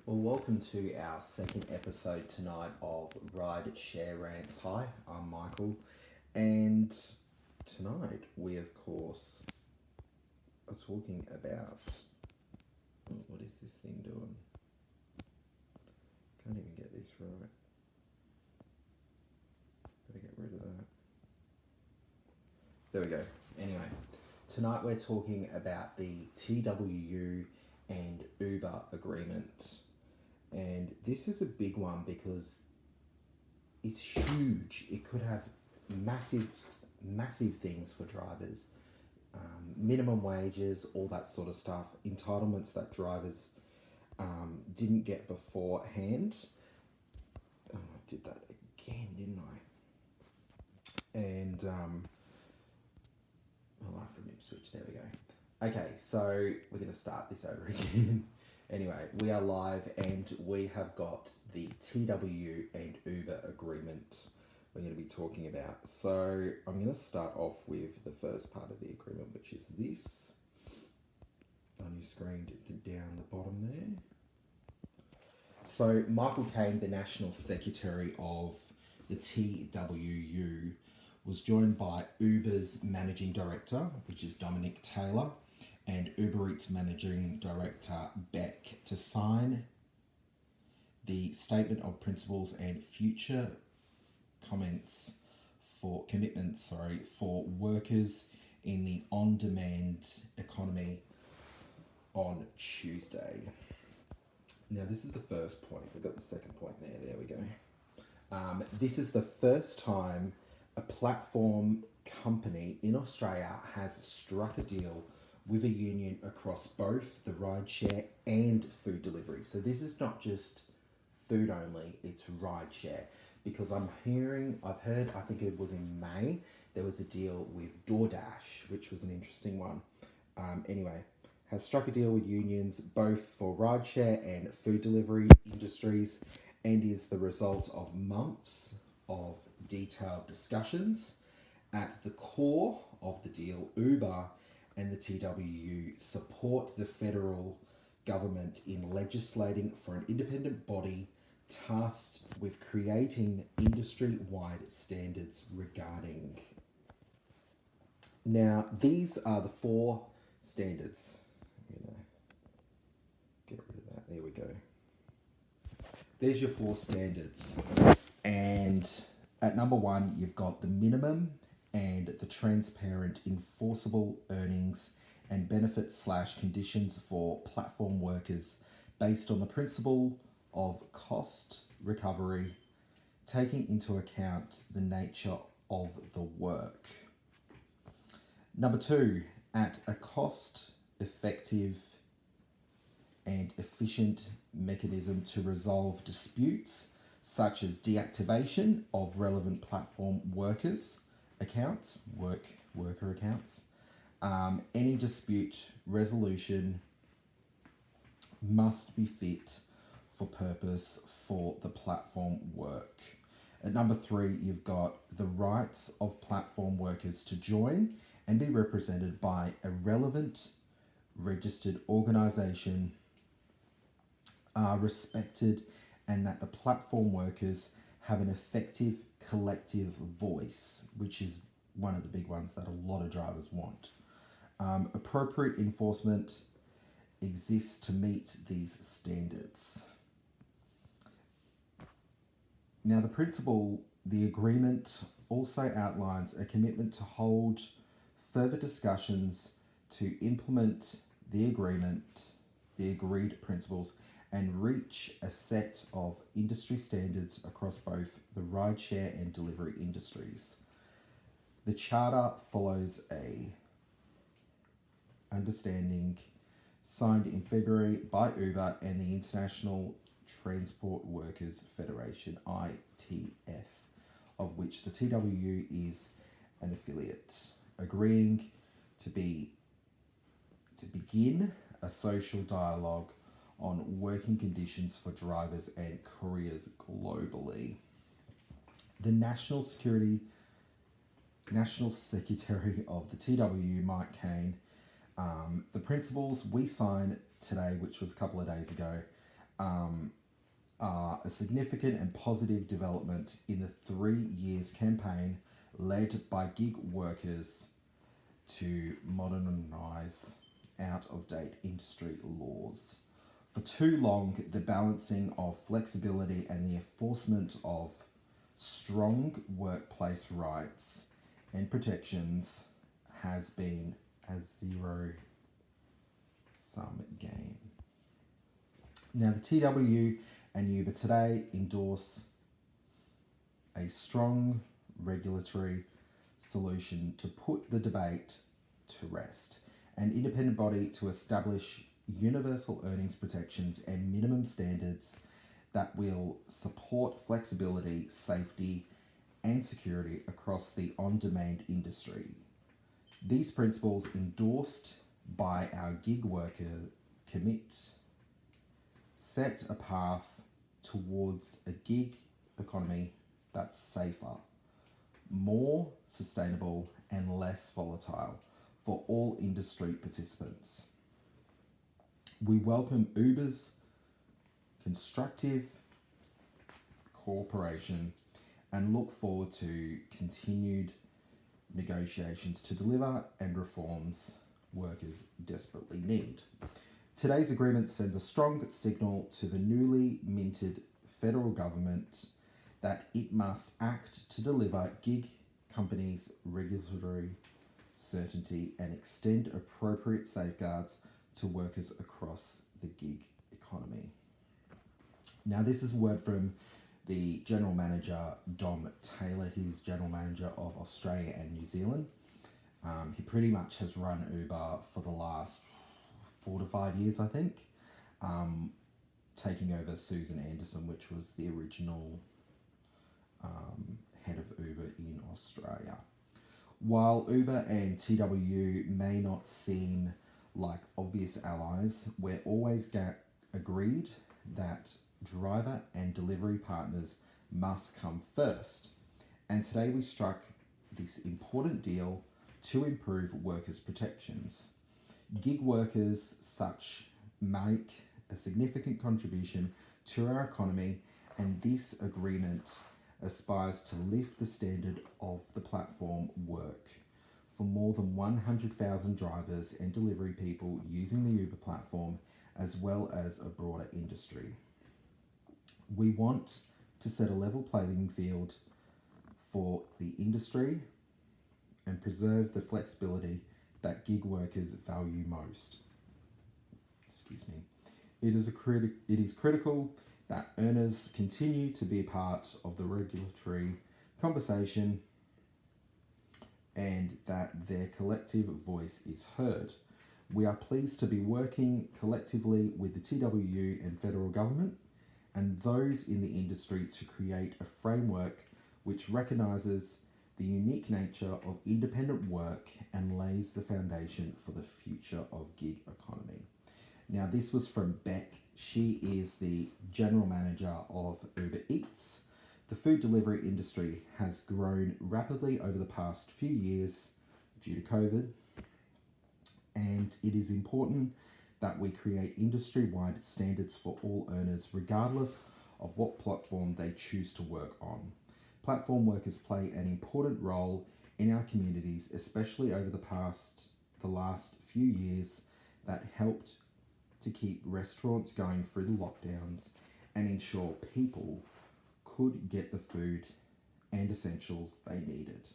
Well, welcome to our second episode tonight of Ride Share Rants. Hi, I'm Michael, and tonight we, of course, are talking about. Oh, what is this thing doing? Can't even get this right. Gotta get rid of that. There we go. Anyway, tonight we're talking about the TWU and Uber agreement. And this is a big one because it's huge. It could have massive things for drivers. Minimum wages, all that sort of stuff. Entitlements that drivers didn't get beforehand. Oh, I did that again, didn't I? And my life from Ipswich, there we go. Okay, so we're going to start this over again. Anyway, we are live and we have got the TWU and Uber agreement we're going to be talking about. So I'm going to start off with the first part of the agreement, which is this on your screen down the bottom there. So Michael Caine, the National Secretary of the TWU, was joined by Uber's Managing Director, which is Dominic Taylor, and Uber Eats Managing Director Beck to sign the Statement of Principles and Future Commitments for workers in the on-demand economy on Tuesday. Now, this is the first point. We've got the second point there. There we go. This is the first time a platform company in Australia has struck a deal with a union across both the rideshare and food delivery. So this is not just food only, it's rideshare. Because I've heard, I think it was in May, there was a deal with DoorDash, which was an interesting one. Anyway, has struck a deal with unions both for rideshare and food delivery industries, and is the result of months of detailed discussions. At the core of the deal, Uber and the TWU support the federal government in legislating for an independent body tasked with creating industry-wide standards regarding. Now, these are the four standards. I'm gonna get rid of that. There we go. There's your four standards. And at number one, you've got the minimum and the transparent enforceable earnings and benefits / conditions for platform workers based on the principle of cost recovery, taking into account the nature of the work. Number two, at a cost effective and efficient mechanism to resolve disputes such as deactivation of relevant platform worker accounts. Any dispute resolution must be fit for purpose for the platform work. At number three, you've got the rights of platform workers to join and be represented by a relevant registered organisation are respected, and that the platform workers have an effective collective voice, which is one of the big ones that a lot of drivers want. Appropriate enforcement exists to meet these standards. Now, the agreement also outlines a commitment to hold further discussions to implement the agreed principles, and reach a set of industry standards across both the rideshare and delivery industries. The charter follows a understanding signed in February by Uber and the International Transport Workers Federation, ITF, of which the TWU is an affiliate, agreeing to begin a social dialogue on working conditions for drivers and couriers globally. The National Secretary of the TWU, Mike Caine, the principles we signed today, which was a couple of days ago, are a significant and positive development in the 3 years campaign led by gig workers to modernise out-of-date industry laws. For too long, the balancing of flexibility and the enforcement of strong workplace rights and protections has been a zero-sum game. Now, the TWU and Uber today endorse a strong regulatory solution to put the debate to rest, an independent body to establish universal earnings protections and minimum standards that will support flexibility, safety, and security across the on-demand industry. These principles, endorsed by our gig worker commit, set a path towards a gig economy that's safer, more sustainable, and less volatile for all industry participants. We welcome Uber's constructive cooperation and look forward to continued negotiations to deliver and reforms workers desperately need. Today's agreement sends a strong signal to the newly minted federal government that it must act to deliver gig companies regulatory certainty and extend appropriate safeguards to workers across the gig economy. Now, this is a word from the General Manager, Dom Taylor. He's General Manager of Australia and New Zealand. He pretty much has run Uber for the last 4 to 5 years, I think, taking over Susan Anderson, which was the original head of Uber in Australia. While Uber and TWU may not seem like obvious allies, we're always agreed that driver and delivery partners must come first. And today we struck this important deal to improve workers' protections. Gig workers such make a significant contribution to our economy, and this agreement aspires to lift the standard of the platform work for more than 100,000 drivers and delivery people using the Uber platform, as well as a broader industry. We want to set a level playing field for the industry and preserve the flexibility that gig workers value most. It is critical that earners continue to be a part of the regulatory conversation and that their collective voice is heard. We are pleased to be working collectively with the TWU and federal government and those in the industry to create a framework which recognises the unique nature of independent work and lays the foundation for the future of gig economy. Now, this was from Beck. She is the General Manager of Uber Eats. The food delivery industry has grown rapidly over the past few years due to COVID, and it is important that we create industry-wide standards for all earners, regardless of what platform they choose to work on. Platform workers play an important role in our communities, especially over the last few years, that helped to keep restaurants going through the lockdowns and ensure people could get the food and essentials they needed.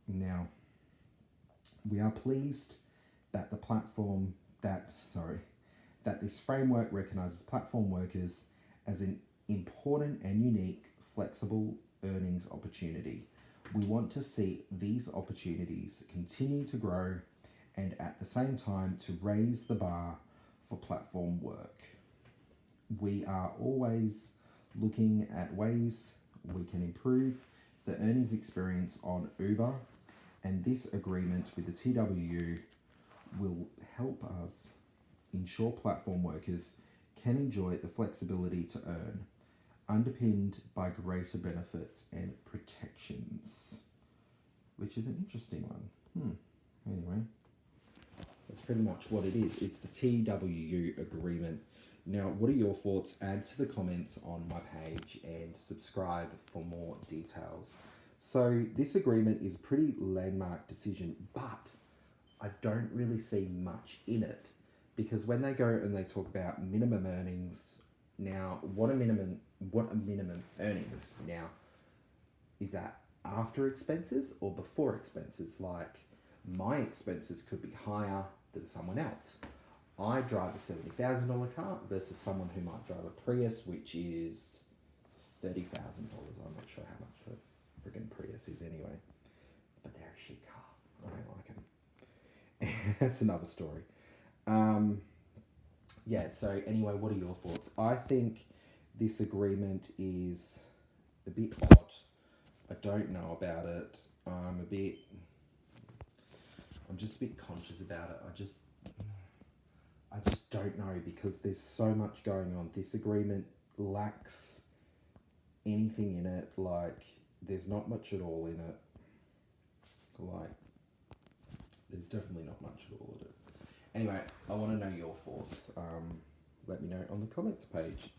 Now, we are pleased that that this framework recognises platform workers as an important and unique flexible earnings opportunity. We want to see these opportunities continue to grow and at the same time to raise the bar for platform work. We are always looking at ways we can improve the earnings experience on Uber, and this agreement with the TWU will help us ensure platform workers can enjoy the flexibility to earn, underpinned by greater benefits and protections, which is an interesting one. Anyway, that's pretty much what it is. It's the TWU agreement Now, what are your thoughts? Add to the comments on my page and subscribe for more details. So this agreement is a pretty landmark decision, but I don't really see much in it, because when they go and they talk about minimum earnings, now what a minimum earnings now, is that after expenses or before expenses? Like, my expenses could be higher than someone else. I drive a $70,000 car versus someone who might drive a Prius, which is $30,000. I'm not sure how much a friggin' Prius is anyway, but they're a shit car. I don't like them. That's another story. Yeah, so anyway, what are your thoughts? I think this agreement is a bit odd. I don't know about it. I'm just a bit conscious about it. I just don't know, because there's so much going on. This agreement lacks anything in it. Like, there's not much at all in it. Like, there's definitely not much at all in it. Anyway, I want to know your thoughts. Let me know on the comments page.